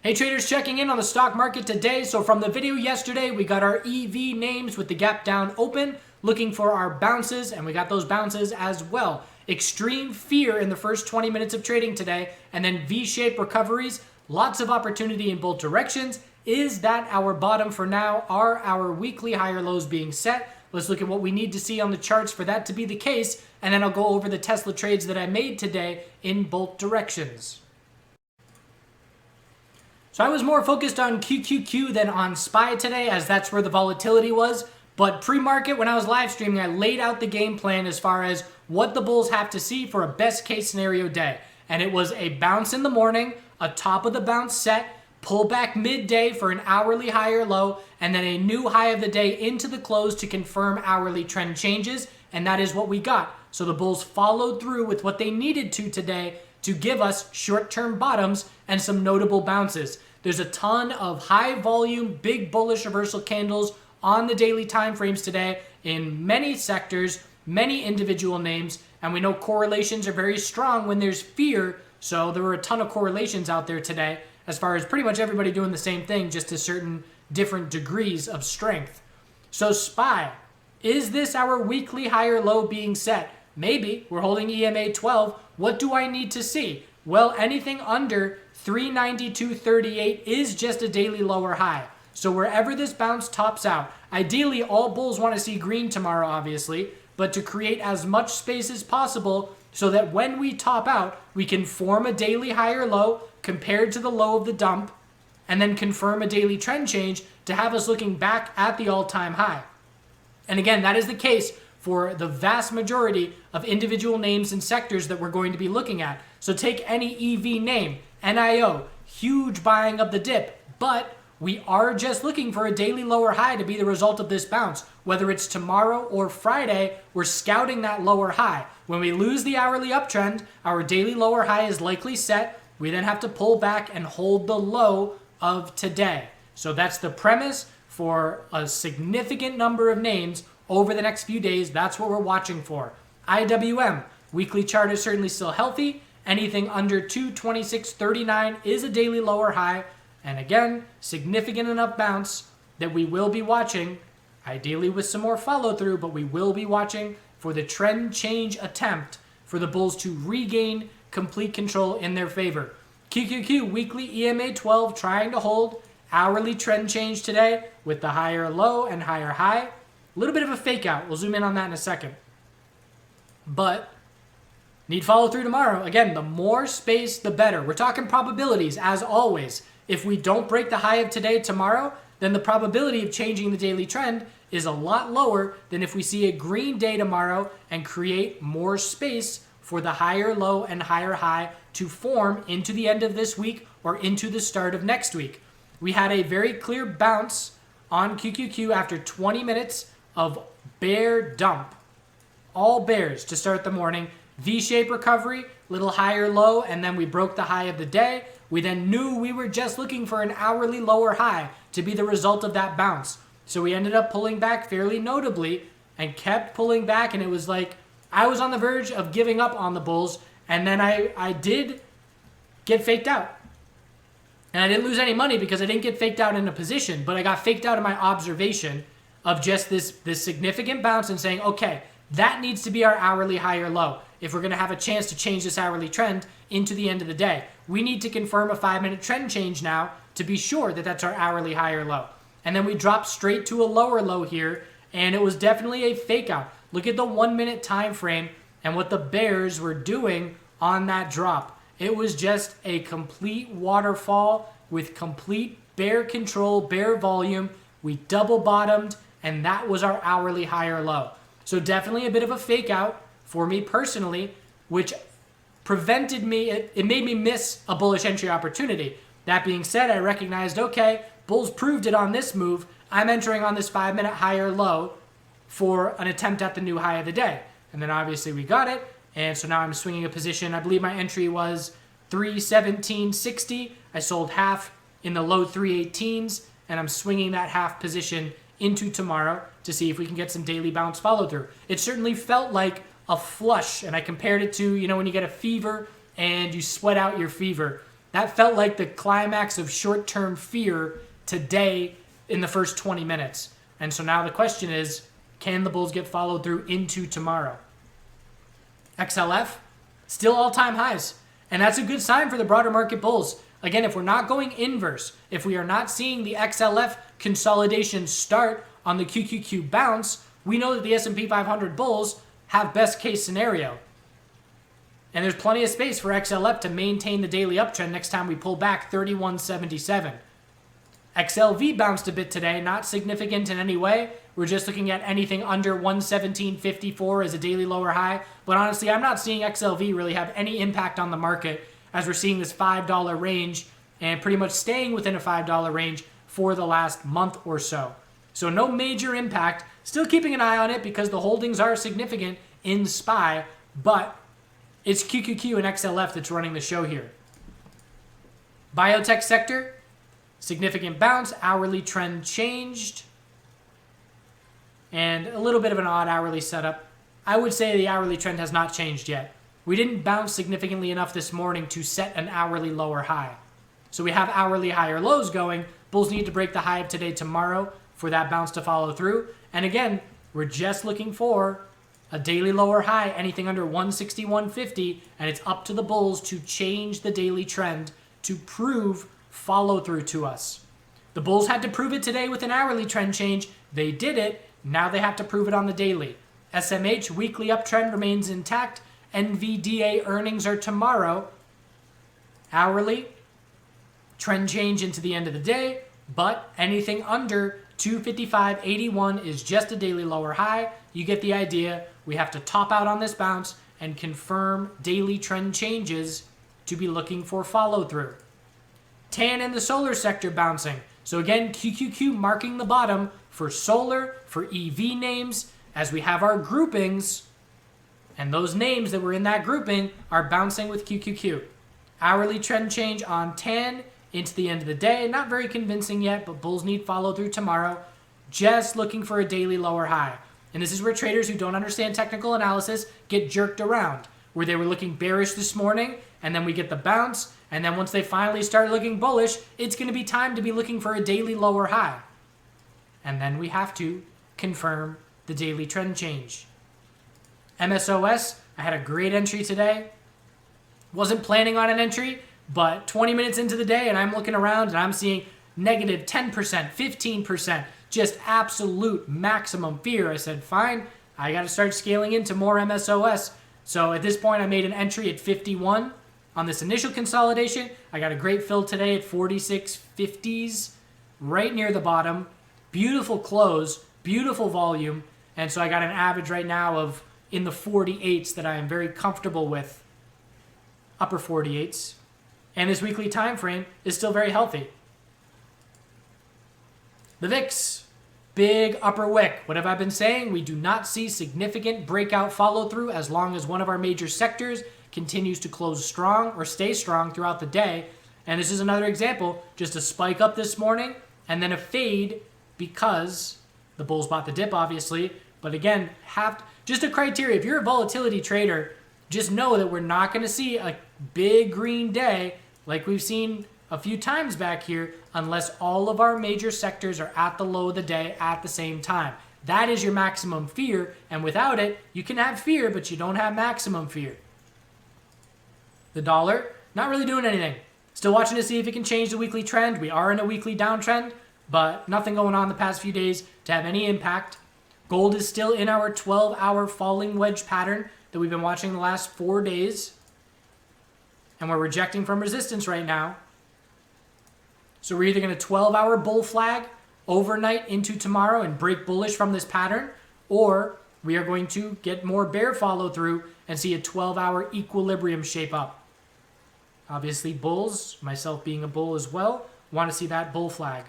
Hey traders, checking in on the stock market today. So from the video yesterday, we got our EV names with the gap down open, looking for our bounces, and we got those bounces as well. Extreme fear in the first 20 minutes of trading today, and then V-shaped recoveries. Lots of opportunity in both directions. Is that our bottom for now? Are our weekly higher lows being set? Let's look at what we need to see on the charts for that to be the case, and then I'll go over the Tesla trades that I made today in both directions. So I was more focused on QQQ than on SPY today, as that's where the volatility was. But pre-market, when I was live streaming, I laid out the game plan as far as what the bulls have to see for a best case scenario day. And it was a bounce in the morning, a top of the bounce set, pull back midday for an hourly higher low, and then a new high of the day into the close to confirm hourly trend changes. And that is what we got. So the bulls followed through with what they needed to today to give us short-term bottoms and some notable bounces. There's a ton of high volume, big bullish reversal candles on the daily time frames today in many sectors, many individual names, and we know correlations are very strong when there's fear. So there were a ton of correlations out there today as far as pretty much everybody doing the same thing, just to certain different degrees of strength. So SPY, is this our weekly higher low being set? Maybe. We're holding EMA 12. What do I need to see? Well, anything under 392.38 is just a daily lower high. So wherever this bounce tops out, ideally all bulls want to see green tomorrow, obviously, but to create as much space as possible so that when we top out, we can form a daily higher low compared to the low of the dump, and then confirm a daily trend change to have us looking back at the all-time high. And again, that is the case for the vast majority of individual names and sectors that we're going to be looking at. So take any EV name, NIO, huge buying of the dip, but we are just looking for a daily lower high to be the result of this bounce. Whether it's tomorrow or Friday, we're scouting that lower high. When we lose the hourly uptrend, our daily lower high is likely set. We then have to pull back and hold the low of today. So that's the premise for a significant number of names over the next few days. That's what we're watching for. IWM, weekly chart is certainly still healthy. Anything under 226.39 is a daily lower high. And again, significant enough bounce that we will be watching, ideally with some more follow through, but we will be watching for the trend change attempt for the bulls to regain complete control in their favor. QQQ, weekly EMA 12 trying to hold. Hourly trend change today with the higher low and higher high. A little bit of a fake out. We'll zoom in on that in a second. But need follow through tomorrow. Again, the more space, the better. We're talking probabilities, as always. If we don't break the high of today tomorrow, then the probability of changing the daily trend is a lot lower than if we see a green day tomorrow and create more space for the higher low and higher high to form into the end of this week or into the start of next week. We had a very clear bounce on QQQ after 20 minutes of bear dump. All bears to start the morning. V-shaped recovery, little higher low, and then we broke the high of the day. We then knew we were just looking for an hourly lower high to be the result of that bounce. So we ended up pulling back fairly notably and kept pulling back, and it was like I was on the verge of giving up on the bulls, and then I did get faked out. And I didn't lose any money because I didn't get faked out in a position, but I got faked out in my observation of just this significant bounce and saying, okay, that needs to be our hourly higher low. If we're going to have a chance to change this hourly trend into the end of the day, we need to confirm a 5-minute trend change now to be sure that that's our hourly higher low. And then we dropped straight to a lower low here, and it was definitely a fake out. Look at the 1-minute time frame and what the bears were doing on that drop. It was just a complete waterfall with complete bear control, bear volume. We double bottomed, and that was our hourly higher low. So definitely a bit of a fake out for me personally, which prevented me, it made me miss a bullish entry opportunity. That being said, I recognized, okay, bulls proved it on this move. I'm entering on this 5-minute higher low for an attempt at the new high of the day. And then obviously we got it. And so now I'm swinging a position. I believe my entry was 317.60. I sold half in the low 318s, and I'm swinging that half position into tomorrow to see if we can get some daily bounce follow through. It certainly felt like a flush, and I compared it to, when you get a fever and you sweat out your fever. That felt like the climax of short-term fear today in the first 20 minutes. And so now the question is, can the bulls get followed through into tomorrow? XLF, still all-time highs. And that's a good sign for the broader market bulls. Again, if we're not going inverse, if we are not seeing the XLF consolidation start on the QQQ bounce, we know that the S&P 500 bulls have best case scenario. And there's plenty of space for XLF to maintain the daily uptrend next time we pull back 3177. XLV bounced a bit today, not significant in any way. We're just looking at anything under 117.54 as a daily lower high. But honestly, I'm not seeing XLV really have any impact on the market as we're seeing this $5 range and pretty much staying within a $5 range for the last month or so. So no major impact. Still keeping an eye on it because the holdings are significant in SPY, but it's QQQ and XLF that's running the show here. Biotech sector, significant bounce, hourly trend changed, and a little bit of an odd hourly setup. I would say the hourly trend has not changed yet. We didn't bounce significantly enough this morning to set an hourly lower high. So we have hourly higher lows going. Bulls need to break the high of today tomorrow for that bounce to follow through. And again, we're just looking for a daily lower high, anything under 161.50, and it's up to the bulls to change the daily trend to prove follow through to us. The bulls had to prove it today with an hourly trend change. They did it. Now they have to prove it on the daily. SMH weekly uptrend remains intact. NVDA earnings are tomorrow. Hourly trend change into the end of the day, but anything under 255.81 is just a daily lower high. You get the idea. We have to top out on this bounce and confirm daily trend changes to be looking for follow through. TAN and the solar sector bouncing. So again, QQQ marking the bottom for solar, for EV names, as we have our groupings, and those names that were in that grouping are bouncing with QQQ. Hourly trend change on TAN into the end of the day. Not very convincing yet, but bulls need follow through tomorrow. Just looking for a daily lower high. And this is where traders who don't understand technical analysis get jerked around, where they were looking bearish this morning, and then we get the bounce, and then once they finally start looking bullish, it's going to be time to be looking for a daily lower high. And then we have to confirm the daily trend change. MSOS, I had a great entry today. Wasn't planning on an entry, but 20 minutes into the day and I'm looking around and I'm seeing negative 10%, 15%, just absolute maximum fear. I said, fine, I got to start scaling into more MSOS. So at this point, I made an entry at 51 on this initial consolidation. I got a great fill today at 46.50s, right near the bottom. Beautiful close, beautiful volume. And so I got an average right now of in the 48s that I am very comfortable with, upper 48s. And this weekly time frame is still very healthy. The VIX, big upper wick. What have I been saying? We do not see significant breakout follow through as long as one of our major sectors continues to close strong or stay strong throughout the day. And this is another example, just a spike up this morning and then a fade because the bulls bought the dip, obviously. But again, just a criteria. If you're a volatility trader, just know that we're not going to see a big green day like we've seen a few times back here unless all of our major sectors are at the low of the day at the same time. That is your maximum fear, and without it, you can have fear, but you don't have maximum fear. The dollar, not really doing anything. Still watching to see if it can change the weekly trend. We are in a weekly downtrend, but nothing going on the past few days to have any impact. Gold is still in our 12-hour falling wedge pattern that we've been watching the last 4 days. And we're rejecting from resistance right now. So we're either going to 12-hour bull flag overnight into tomorrow and break bullish from this pattern, or we are going to get more bear follow through and see a 12-hour equilibrium shape up. Obviously bulls, myself being a bull as well, want to see that bull flag.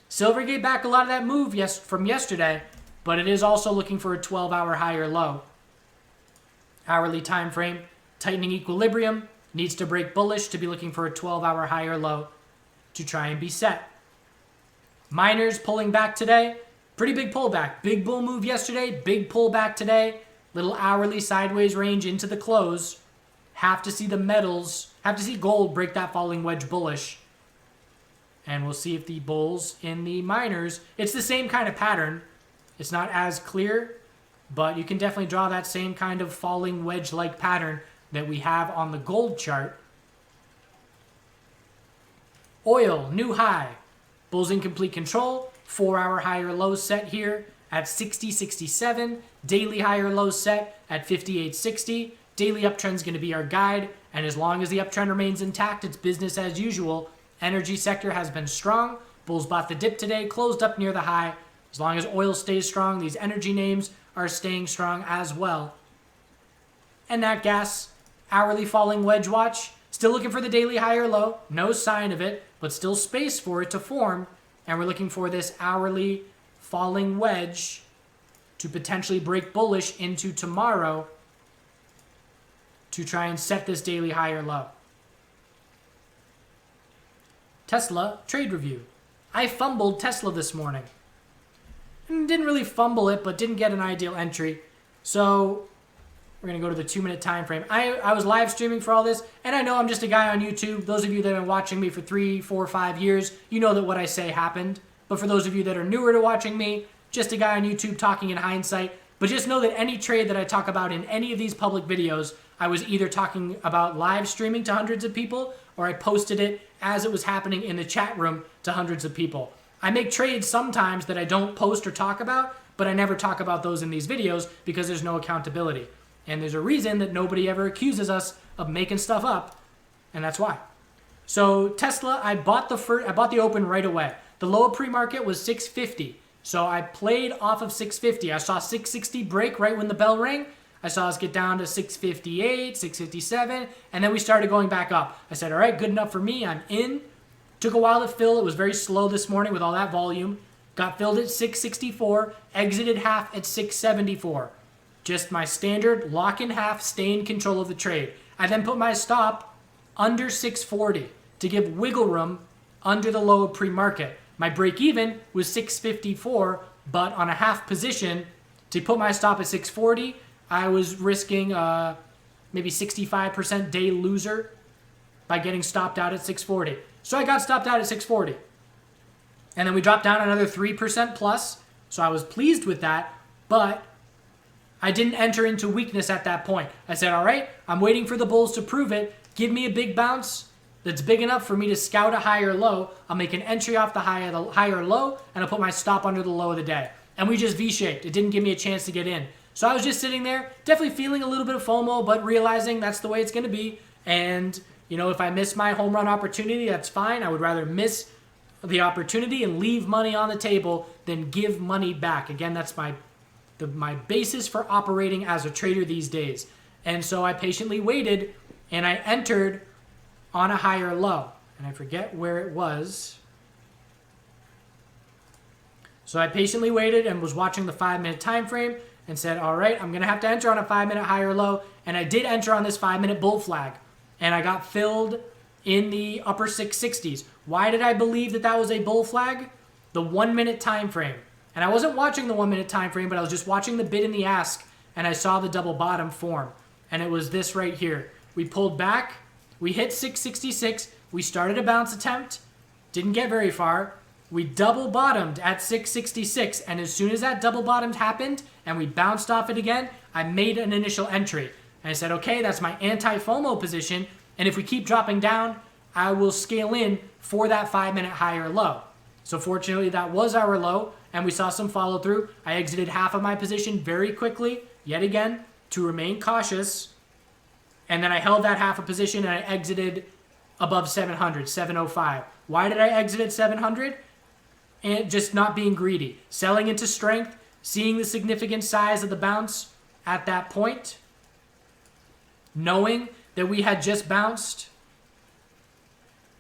Silver gave back a lot of that move from yesterday, but it is also looking for a 12-hour higher low. Hourly time frame, tightening equilibrium, needs to break bullish to be looking for a 12-hour higher low to try and be set. Miners pulling back today. Pretty big pullback. Big bull move yesterday, big pullback today. Little hourly sideways range into the close. have to see the metals, have to see gold break that falling wedge bullish. And we'll see if the bulls in the miners, it's the same kind of pattern. It's not as clear, but you can definitely draw that same kind of falling wedge-like pattern that we have on the gold chart. Oil, new high. Bulls in complete control. 4-hour higher low set here at 60.67. Daily higher low set at 58.60. Daily uptrend's going to be our guide. And as long as the uptrend remains intact, it's business as usual. Energy sector has been strong. Bulls bought the dip today, closed up near the high. As long as oil stays strong, these energy names are staying strong as well. And nat gas, hourly falling wedge watch. Still looking for the daily higher low. No sign of it, but still space for it to form. And we're looking for this hourly falling wedge to potentially break bullish into tomorrow to try and set this daily higher low. Tesla trade review. I fumbled Tesla this morning. Didn't really fumble it, but didn't get an ideal entry. So we're going to go to the 2-minute time frame. I was live streaming for all this, and I know I'm just a guy on YouTube. Those of you that have been watching me for 3, 4, 5 years, you know that what I say happened. But for those of you that are newer to watching me, just a guy on YouTube talking in hindsight. But just know that any trade that I talk about in any of these public videos, I was either talking about live streaming to hundreds of people, or I posted it as it was happening in the chat room to hundreds of people. I make trades sometimes that I don't post or talk about, but I never talk about those in these videos because there's no accountability. And there's a reason that nobody ever accuses us of making stuff up, and that's why. So Tesla, I bought the open right away. The low of pre-market was 650. So I played off of 650. I saw 660 break right when the bell rang. I saw us get down to 658, 657, and then we started going back up. I said, all right, good enough for me. I'm in. Took a while to fill. It was very slow this morning with all that volume. Got filled at 664, exited half at 674. Just my standard lock in half, stay in control of the trade. I then put my stop under 640 to give wiggle room under the low of pre-market. My break even was 654, but on a half position, to put my stop at 640, I was risking maybe 65% day loser by getting stopped out at 640. So I got stopped out at 640. And then we dropped down another 3% plus. So I was pleased with that, but I didn't enter into weakness at that point. I said, all right, I'm waiting for the bulls to prove it. Give me a big bounce that's big enough for me to scout a higher low. I'll make an entry off the higher low, and I'll put my stop under the low of the day. And we just V-shaped. It didn't give me a chance to get in. So I was just sitting there, definitely feeling a little bit of FOMO, but realizing that's the way it's going to be. And, you know, if I miss my home run opportunity, that's fine. I would rather miss the opportunity and leave money on the table than give money back. Again, that's my basis for operating as a trader these days. And so I patiently waited, and I entered on a higher low. And I forget where it was. So I patiently waited and was watching the 5-minute time frame and said, all right, I'm going to have to enter on a 5-minute higher low. And I did enter on this 5-minute bull flag. And I got filled in the upper 660s. Why did I believe that that was a bull flag? The 1-minute time frame. And I wasn't watching the 1-minute time frame, but I was just watching the bid and the ask, and I saw the double bottom form. And it was this right here. We pulled back. We hit 666. We started a bounce attempt. Didn't get very far. We double bottomed at 666. And as soon as that double bottomed happened and we bounced off it again, I made an initial entry. And I said, okay, that's my anti-FOMO position. And if we keep dropping down, I will scale in for that 5-minute higher low. So fortunately, that was our low, and we saw some follow through. I exited half of my position very quickly, yet again, to remain cautious. And then I held that half a position, and I exited above 700, 705. Why did I exit at 700? And just not being greedy. Selling into strength, seeing the significant size of the bounce at that point, knowing that we had just bounced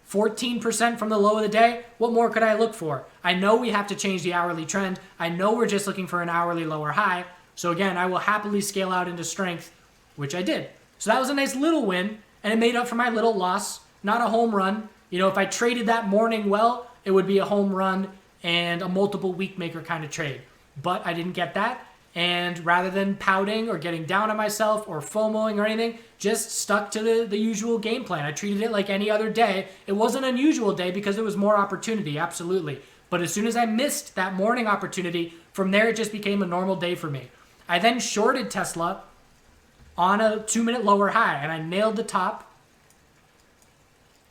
14% from the low of the day, what more could I look for? I know we have to change the hourly trend. I know we're just looking for an hourly lower high. So again, I will happily scale out into strength, which I did. So that was a nice little win, and it made up for my little loss. Not a home run. You know, if I traded that morning well, it would be a home run and a multiple week maker kind of trade. But I didn't get that. And rather than pouting or getting down on myself or FOMOing or anything, just stuck to the usual game plan. I treated it like any other day. It was an unusual day because there was more opportunity, absolutely. But as soon as I missed that morning opportunity, from there it just became a normal day for me. I then shorted Tesla on a 2-minute lower high, and I nailed the top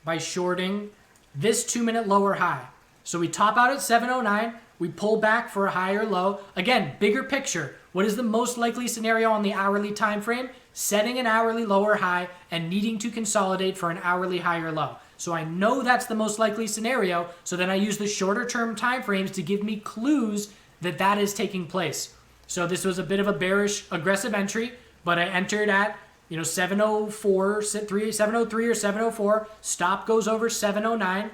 by shorting this 2-minute lower high. So we top out at 709. We pull back for a higher low. Again, bigger picture. What is the most likely scenario on the hourly time frame? Setting an hourly lower high and needing to consolidate for an hourly higher low. So I know that's the most likely scenario. So then I use the shorter term time frames to give me clues that that is taking place. So this was a bit of a bearish aggressive entry, but I entered at 704, 703 or 704. Stop goes over 709.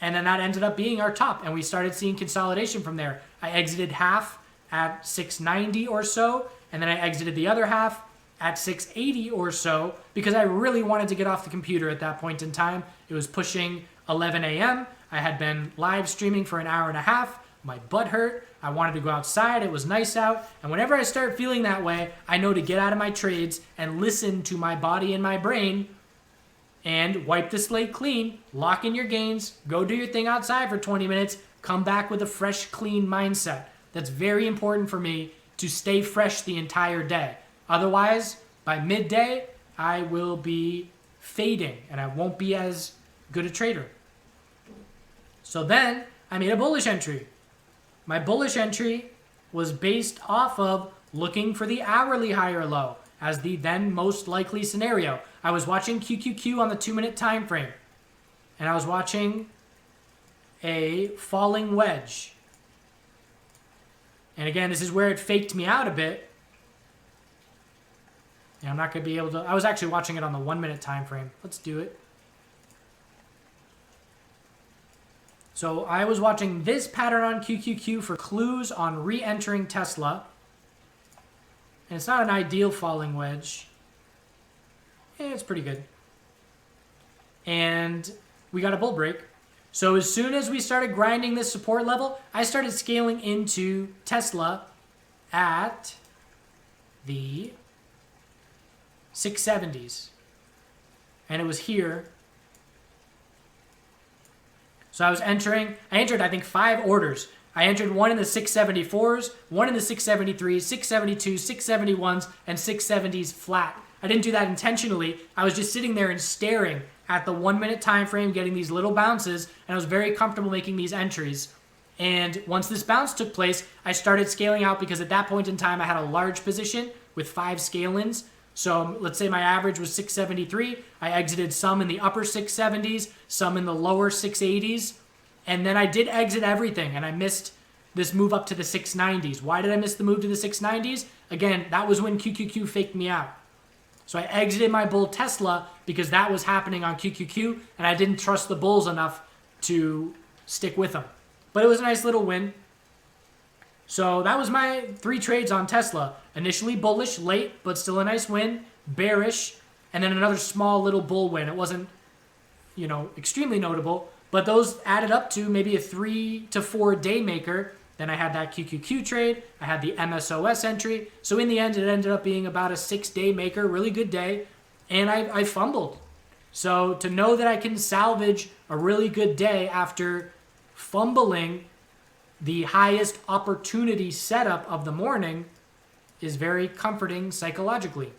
And then that ended up being our top, and we started seeing consolidation from there. I exited half at 690 or so, and then I exited the other half at 680 or so because I really wanted to get off the computer at that point in time. It was pushing 11 a.m. I had been live streaming for an hour and a half. My butt hurt. I wanted to go outside. It was nice out. And whenever I start feeling that way, I know to get out of my trades and listen to my body and my brain and wipe the slate clean, lock in your gains, go do your thing outside for 20 minutes, come back with a fresh, clean mindset. That's very important for me to stay fresh the entire day. Otherwise, by midday, I will be fading and I won't be as good a trader. So then I made a bullish entry. My bullish entry was based off of looking for the hourly higher low as the then most likely scenario. I was watching QQQ on the 2-minute time frame, and I was watching a falling wedge. And again, this is where it faked me out a bit. Yeah, I'm not going to be able to... I was actually watching it on the 1-minute time frame. Let's do it. So I was watching this pattern on QQQ for clues on re-entering Tesla. And it's not an ideal falling wedge. It's pretty good. And we got a bull break. So as soon as we started grinding this support level, I started scaling into Tesla at the 670s. And it was here. So I entered I think 5 orders. I entered one in the 674s, one in the 673s, 672s, 671s, and 670s flat. I didn't do that intentionally. I was just sitting there and staring at the 1-minute time frame, getting these little bounces, and I was very comfortable making these entries. And once this bounce took place, I started scaling out because at that point in time, I had a large position with 5 scale-ins. So let's say my average was 673. I exited some in the upper 670s, some in the lower 680s. And then I did exit everything, and I missed this move up to the 690s. Why did I miss the move to the 690s? Again, that was when QQQ faked me out. So I exited my bull Tesla because that was happening on QQQ, and I didn't trust the bulls enough to stick with them. But it was a nice little win. So that was my 3 trades on Tesla. Initially bullish, late, but still a nice win. Bearish, and then another small little bull win. It wasn't, extremely notable, but those added up to maybe a 3 to 4 day maker. Then I had that QQQ trade. I had the MSOS entry. So in the end, it ended up being about a 6-day maker, really good day. And I fumbled. So to know that I can salvage a really good day after fumbling the highest opportunity setup of the morning is very comforting psychologically.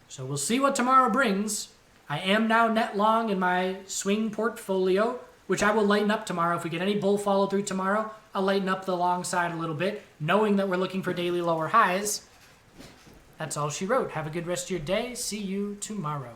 So we'll see what tomorrow brings. I am now net long in my swing portfolio, which I will lighten up tomorrow. If we get any bull follow through tomorrow, I'll lighten up the long side a little bit, knowing that we're looking for daily lower highs. That's all she wrote. Have a good rest of your day. See you tomorrow.